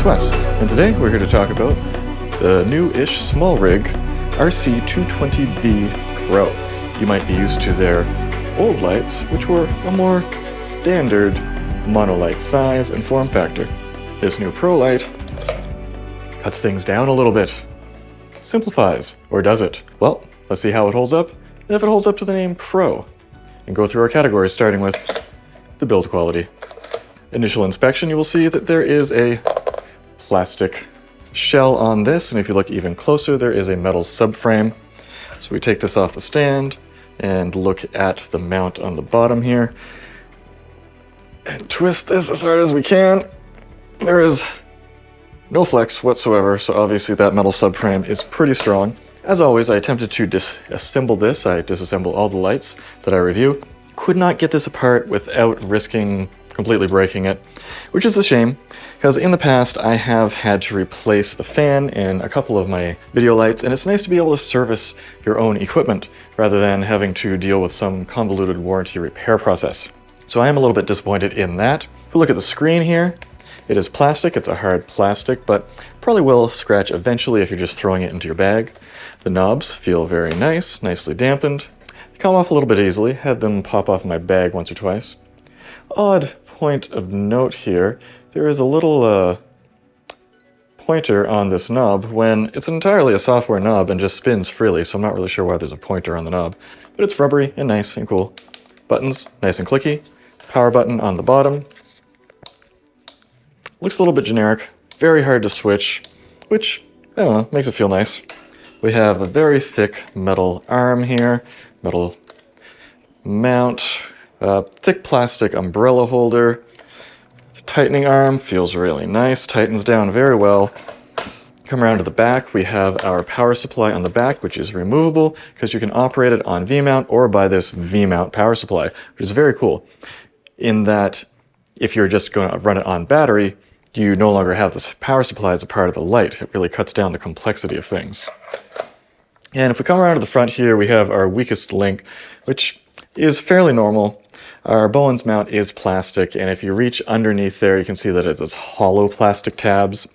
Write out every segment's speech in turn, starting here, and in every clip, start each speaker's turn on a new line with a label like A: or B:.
A: to us, and today we're here to talk about the new-ish Smallrig RC220B Pro. You might be used to their old lights, which were a more standard monolight size and form factor. This new Pro light cuts things down a little bit, simplifies, or does it? Well, let's see how it holds up, and if it holds up to the name Pro, and go through our categories starting with the build quality. Initial inspection, you will see that there is a plastic shell on this, and if you look even closer, there is a metal subframe. So we take this off the stand and look at the mount on the bottom here, and twist this as hard as we can. There is no flex whatsoever, so obviously that metal subframe is pretty strong. As always, I attempted to disassemble this. I disassemble all the lights that I review. Could not get this apart without risking completely breaking it, which is a shame, because in the past I have had to replace the fan in a couple of my video lights, and it's nice to be able to service your own equipment rather than having to deal with some convoluted warranty repair process. So I am a little bit disappointed in that. If we look at the screen here, it is plastic. It's a hard plastic, but probably will scratch eventually if you're just throwing it into your bag. The knobs feel very nice, nicely dampened. They come off a little bit easily. Had them pop off my bag once or twice. Odd point of note here, there is a little pointer on this knob when it's entirely a software knob and just spins freely, so I'm not really sure why there's a pointer on the knob. But it's rubbery and nice and cool. Buttons, nice and clicky. Power button on the bottom. Looks a little bit generic, very hard to switch, which, I don't know, makes it feel nice. We have a very thick metal arm here, metal mount, thick plastic umbrella holder. The tightening arm feels really nice, tightens down very well. Come around to the back, we have our power supply on the back, which is removable because you can operate it on V-mount or by this V-mount power supply, which is very cool in that if you're just going to run it on battery, you no longer have this power supply as a part of the light. It really cuts down the complexity of things. And if we come around to the front here, we have our weakest link, which is fairly normal. Our Bowens mount is plastic, and if you reach underneath there, you can see that it has hollow plastic tabs.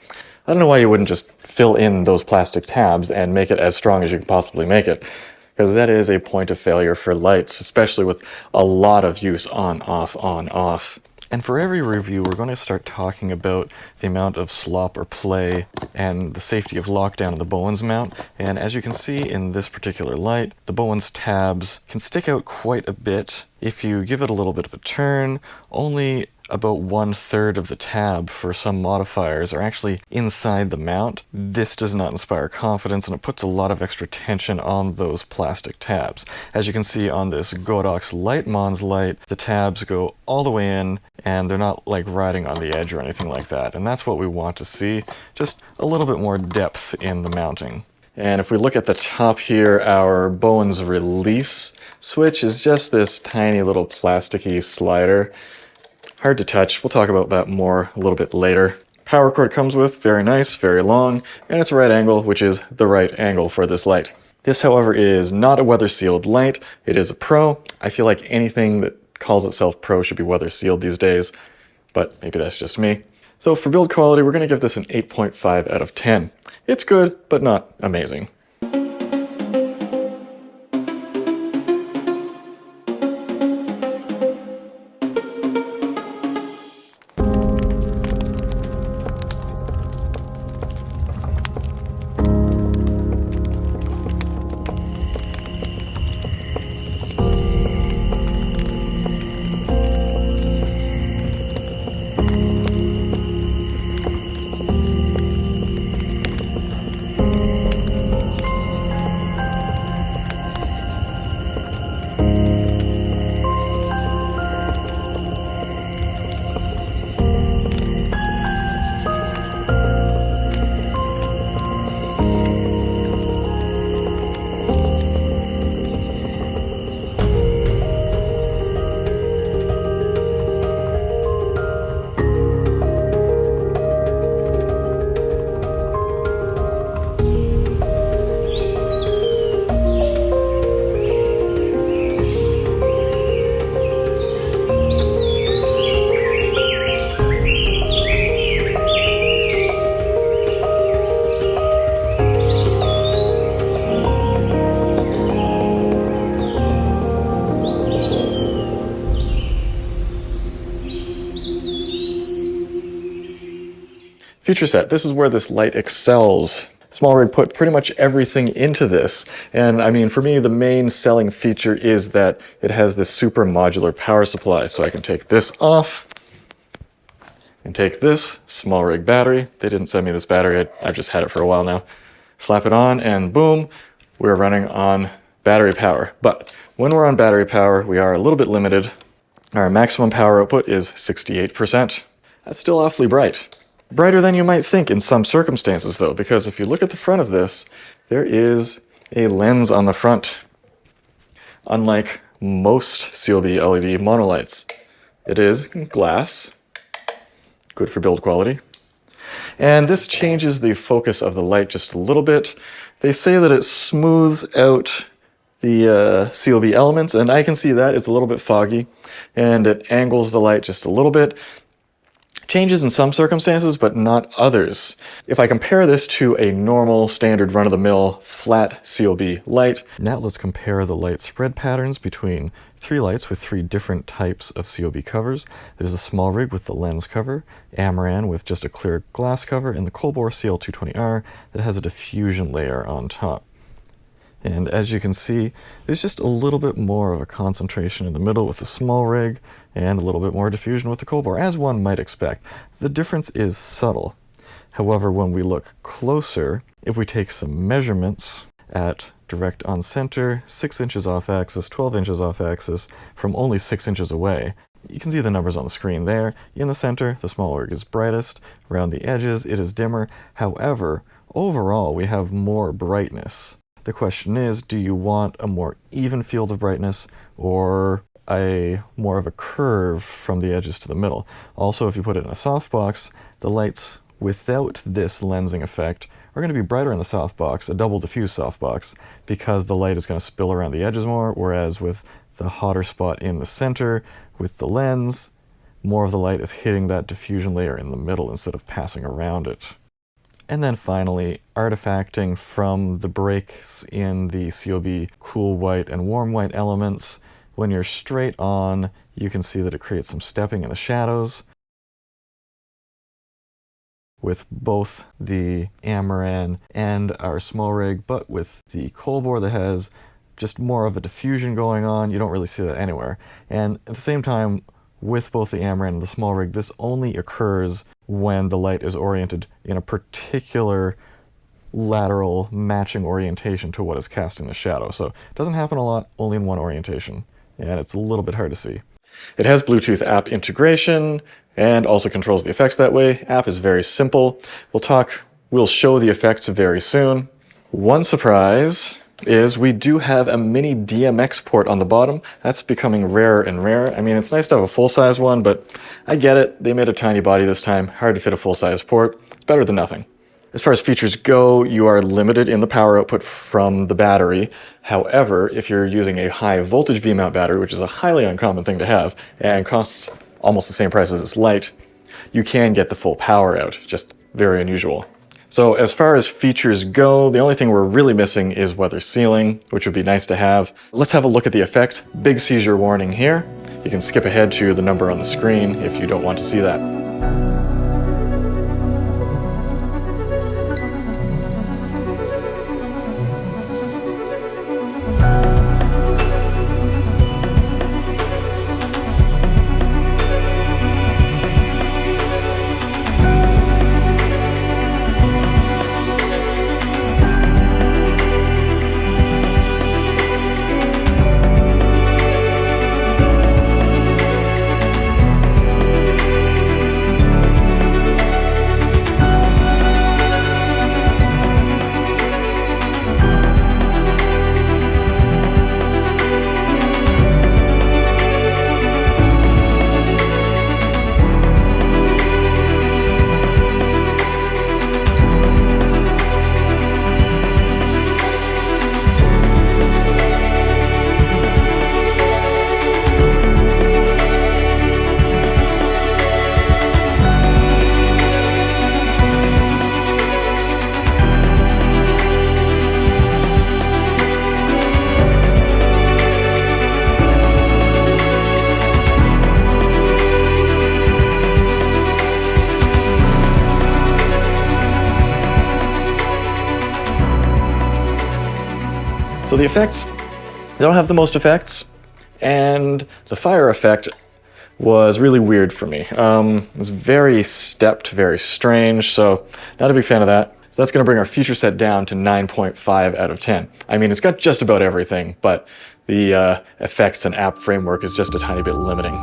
A: I don't know why you wouldn't just fill in those plastic tabs and make it as strong as you can possibly make it, because that is a point of failure for lights, especially with a lot of use on, off. And for every review, we're going to start talking about the amount of slop or play and the safety of lockdown of the Bowens mount. And as you can see in this particular light, the Bowens tabs can stick out quite a bit. If you give it a little bit of a turn, only about 1/3 of the tab for some modifiers are actually inside the mount. This does not inspire confidence, and it puts a lot of extra tension on those plastic tabs. As you can see on this Godox Lightmons light, the tabs go all the way in, and they're not like riding on the edge or anything like that. And that's what we want to see, just a little bit more depth in the mounting. And if we look at the top here, our Bowens release switch is just this tiny little plasticky slider. Hard to touch. We'll talk about that more a little bit later. Power cord comes with, very nice, very long, and it's a right angle, which is the right angle for this light. This, however, is not a weather sealed light. It is a Pro. I feel like anything that calls itself Pro should be weather sealed these days, but maybe that's just me. So for build quality, we're going to give this an 8.5 out of 10. It's good, but not amazing. Feature set. This is where this light excels. Smallrig put pretty much everything into this, and I mean, for me, the main selling feature is that it has this super modular power supply, so I can take this off and take this Smallrig battery. They didn't send me this battery, I've just had it for a while now. Slap it on and boom, we're running on battery power. But when we're on battery power, we are a little bit limited. Our maximum power output is 68%. That's still awfully bright. Brighter than you might think in some circumstances though, because if you look at the front of this, there is a lens on the front. Unlike most CLB LED monolights, it is glass, good for build quality. And this changes the focus of the light just a little bit. They say that it smooths out the CLB elements, and I can see that it's a little bit foggy, and it angles the light just a little bit. Changes in some circumstances, but not others. If I compare this to a normal, standard, run-of-the-mill, flat CLB light, now let's compare the light spread patterns between three lights with three different types of CLB covers. There's the Smallrig with the lens cover, Amaran with just a clear glass cover, and the Colbor CL220R that has a diffusion layer on top. And as you can see, there's just a little bit more of a concentration in the middle with the Smallrig, and a little bit more diffusion with the Colbor, as one might expect. The difference is subtle. However, when we look closer, if we take some measurements at direct on center, 6 inches off axis, 12 inches off axis, from only 6 inches away, you can see the numbers on the screen there. In the center, the Smallrig is brightest. Around the edges, it is dimmer. However, overall, we have more brightness. The question is, do you want a more even field of brightness or more of a curve from the edges to the middle? Also, if you put it in a softbox, the lights without this lensing effect are going to be brighter in the softbox, a double diffuse softbox, because the light is going to spill around the edges more, whereas with the hotter spot in the center, with the lens, more of the light is hitting that diffusion layer in the middle instead of passing around it. And then finally, artifacting from the breaks in the CLB cool white and warm white elements. When you're straight on, you can see that it creates some stepping in the shadows. With both the Amaran and our Smallrig, but with the Colbor that has just more of a diffusion going on, you don't really see that anywhere. And at the same time, with both the Amaran and the Smallrig, this only occurs when the light is oriented in a particular lateral matching orientation to what is casting the shadow. So it doesn't happen a lot, only in one orientation, and it's a little bit hard to see. It has Bluetooth app integration and also controls the effects that way. App is very simple. We'll show the effects very soon. One surprise is we do have a mini DMX port on the bottom. That's becoming rarer and rarer. I mean, it's nice to have a full-size one, but I get it. They made a tiny body this time. Hard to fit a full-size port. It's better than nothing. As far as features go, you are limited in the power output from the battery. However, if you're using a high voltage V-mount battery, which is a highly uncommon thing to have, and costs almost the same price as this light, you can get the full power out. Just very unusual. So as far as features go, the only thing we're really missing is weather sealing, which would be nice to have. Let's have a look at the effect. Big seizure warning here. You can skip ahead to the number on the screen if you don't want to see that. So the effects, they don't have the most effects, and the fire effect was really weird for me. It's very stepped, very strange, so not a big fan of that. So that's going to bring our feature set down to 9.5 out of 10. I mean, it's got just about everything, but the effects and app framework is just a tiny bit limiting.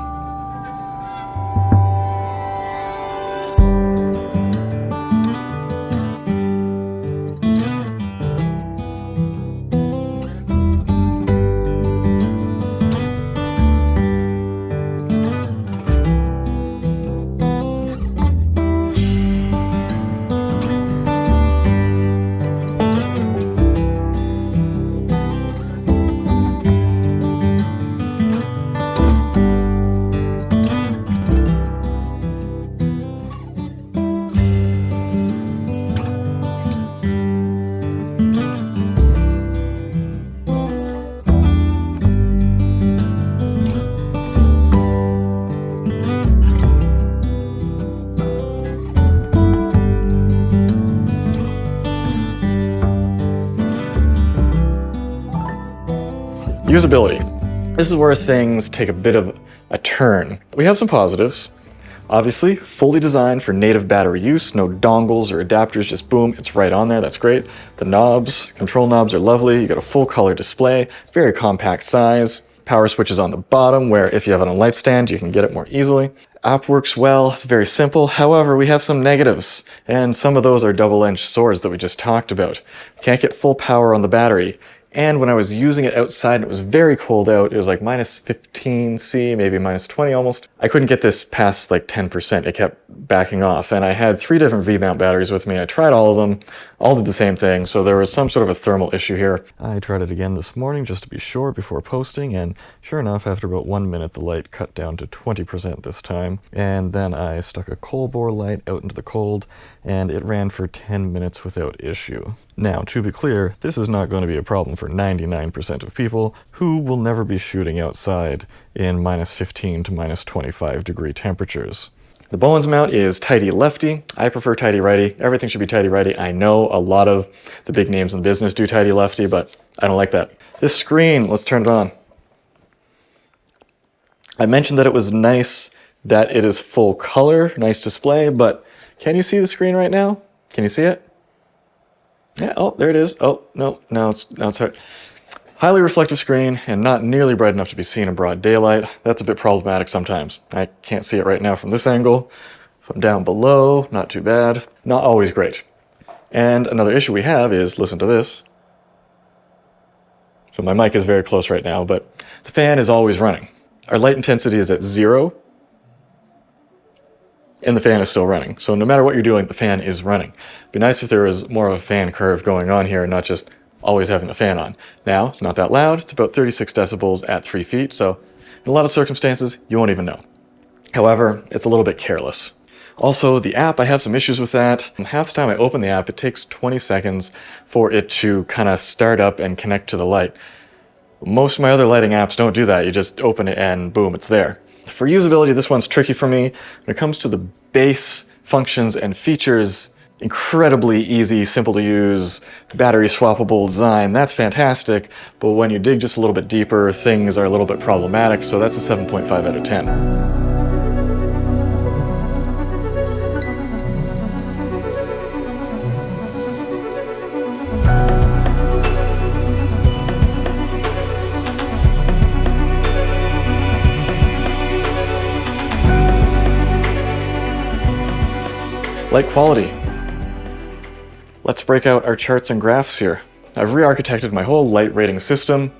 A: Usability. This is where things take a bit of a turn. We have some positives. Obviously, fully designed for native battery use, no dongles or adapters, just boom, it's right on there, that's great. The knobs, control knobs are lovely, you got a full color display, very compact size. Power switches on the bottom where if you have it on a light stand, you can get it more easily. App works well, it's very simple. However, we have some negatives, and some of those are double-edged swords that we just talked about. Can't get full power on the battery. And when I was using it outside and it was very cold out, it was like minus 15 C, maybe minus 20 almost. I couldn't get this past like 10%. It kept backing off. And I had 3 different V-mount batteries with me. I tried all of them, all did the same thing. So there was some sort of a thermal issue here. I tried it again this morning just to be sure before posting. And sure enough, after about 1 minute, the light cut down to 20% this time. And then I stuck a coal bore light out into the cold and it ran for 10 minutes without issue. Now, to be clear, this is not going to be a problem for 99% of people who will never be shooting outside in minus 15 to minus 25 degree temperatures. The Bowens mount is tighty-lefty. I prefer tighty-righty. Everything should be tighty-righty. I know a lot of the big names in business do tighty-lefty, but I don't like that. This screen, let's turn it on. I mentioned that it was nice that it is full color, nice display, but can you see the screen right now? Can you see it? Yeah, oh, there it is. Oh, no, now it's hard. Highly reflective screen and not nearly bright enough to be seen in broad daylight. That's a bit problematic sometimes. I can't see it right now from this angle. From down below, not too bad. Not always great. And another issue we have is, listen to this. So my mic is very close right now, but the fan is always running. Our light intensity is at 0. And the fan is still running. So no matter what you're doing, the fan is running. It'd be nice if there was more of a fan curve going on here and not just always having the fan on. Now, it's not that loud. It's about 36 decibels at 3 feet. So in a lot of circumstances, you won't even know. However, it's a little bit careless. Also, the app, I have some issues with that. And half the time I open the app, it takes 20 seconds for it to kind of start up and connect to the light. Most of my other lighting apps don't do that. You just open it and boom, it's there. For usability, this one's tricky for me. When it comes to the base functions and features, incredibly easy, simple to use, battery swappable design, that's fantastic. But when you dig just a little bit deeper, things are a little bit problematic, so that's a 7.5 out of 10. Light quality. Let's break out our charts and graphs here. I've re-architected my whole light rating system.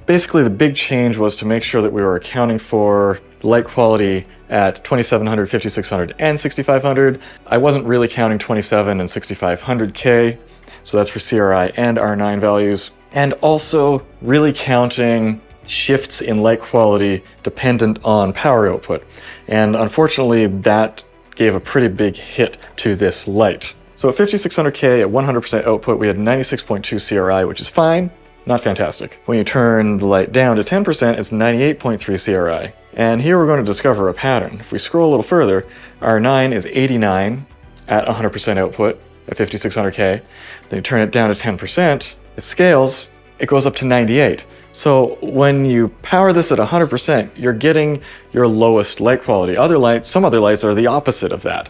A: Basically, the big change was to make sure that we were accounting for light quality at 2700, 5600, and 6500. I wasn't really counting 27 and 6500K, so that's for CRI and R9 values. And also really counting shifts in light quality dependent on power output. And unfortunately, that gave a pretty big hit to this light. So at 5600K at 100% output, we had 96.2 CRI, which is fine, not fantastic. When you turn the light down to 10%, it's 98.3 CRI. And here we're going to discover a pattern. If we scroll a little further, R9 is 89 at 100% output at 5600K. Then you turn it down to 10%, it scales, it goes up to 98. So when you power this at 100%, you're getting your lowest light quality. Some other lights are the opposite of that.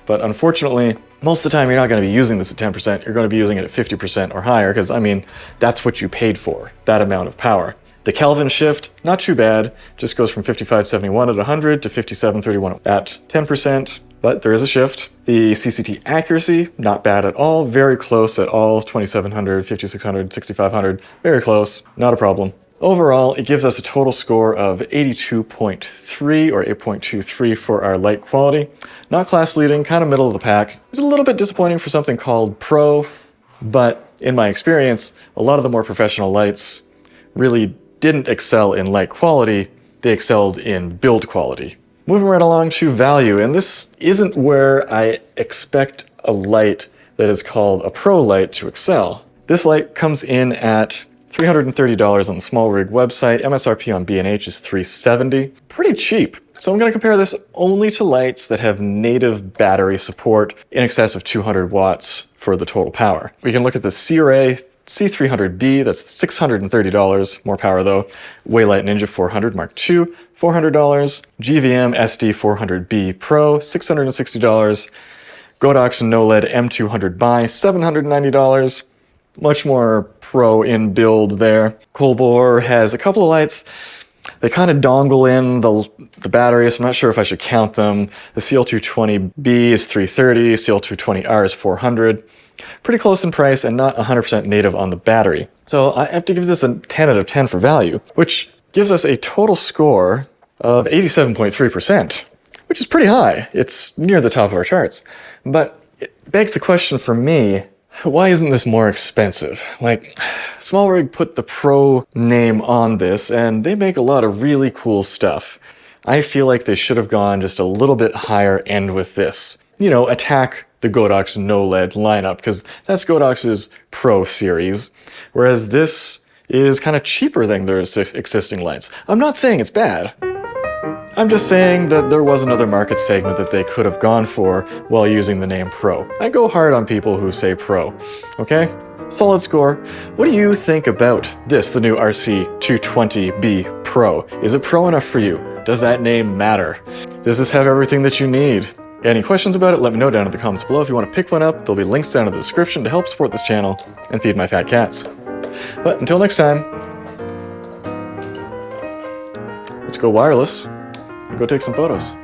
A: But unfortunately, most of the time you're not going to be using this at 10%, you're going to be using it at 50% or higher, because I mean, that's what you paid for, that amount of power. The Kelvin shift, not too bad, just goes from 5571 at 100 to 5731 at 10%, but there is a shift. The CCT accuracy, not bad at all, very close at all, 2700, 5600, 6500, very close, not a problem. Overall, it gives us a total score of 82.3 or 8.23 for our light quality. Not class leading, kind of middle of the pack. It's a little bit disappointing for something called Pro, but in my experience, a lot of the more professional lights really didn't excel in light quality, they excelled in build quality. Moving right along to value, and this isn't where I expect a light that is called a Pro light to excel. This light comes in at $330 on the Smallrig website. MSRP on B&H is $370. Pretty cheap. So I'm going to compare this only to lights that have native battery support in excess of 200 watts for the total power. We can look at the C-Ray C300B, that's $630, more power though. Waylight Ninja 400 Mark II, $400. GVM SD 400B Pro, $660. Godox NOLED M200 Bi, $790. Much more pro in build there. Colbor has a couple of lights. They kind of dongle in the batteries. I'm not sure if I should count them. The CL220B is $330, CL220R is $400. Pretty close in price and not 100% native on the battery. So I have to give this a 10 out of 10 for value, which gives us a total score of 87.3%, which is pretty high. It's near the top of our charts. But it begs the question for me, why isn't this more expensive? Like, Smallrig put the Pro name on this, and they make a lot of really cool stuff. I feel like they should have gone just a little bit higher end with this. You know, attack the Godox NOLED lineup, because that's Godox's Pro series, whereas this is kind of cheaper than their existing lights. I'm not saying it's bad. I'm just saying that there was another market segment that they could have gone for while using the name Pro. I go hard on people who say Pro, okay? Solid score. What do you think about this, the new RC220B Pro? Is it pro enough for you? Does that name matter? Does this have everything that you need? Any questions about it, let me know down in the comments below. If you want to pick one up, there'll be links down in the description to help support this channel and feed my fat cats. But until next time, let's go wireless and go take some photos.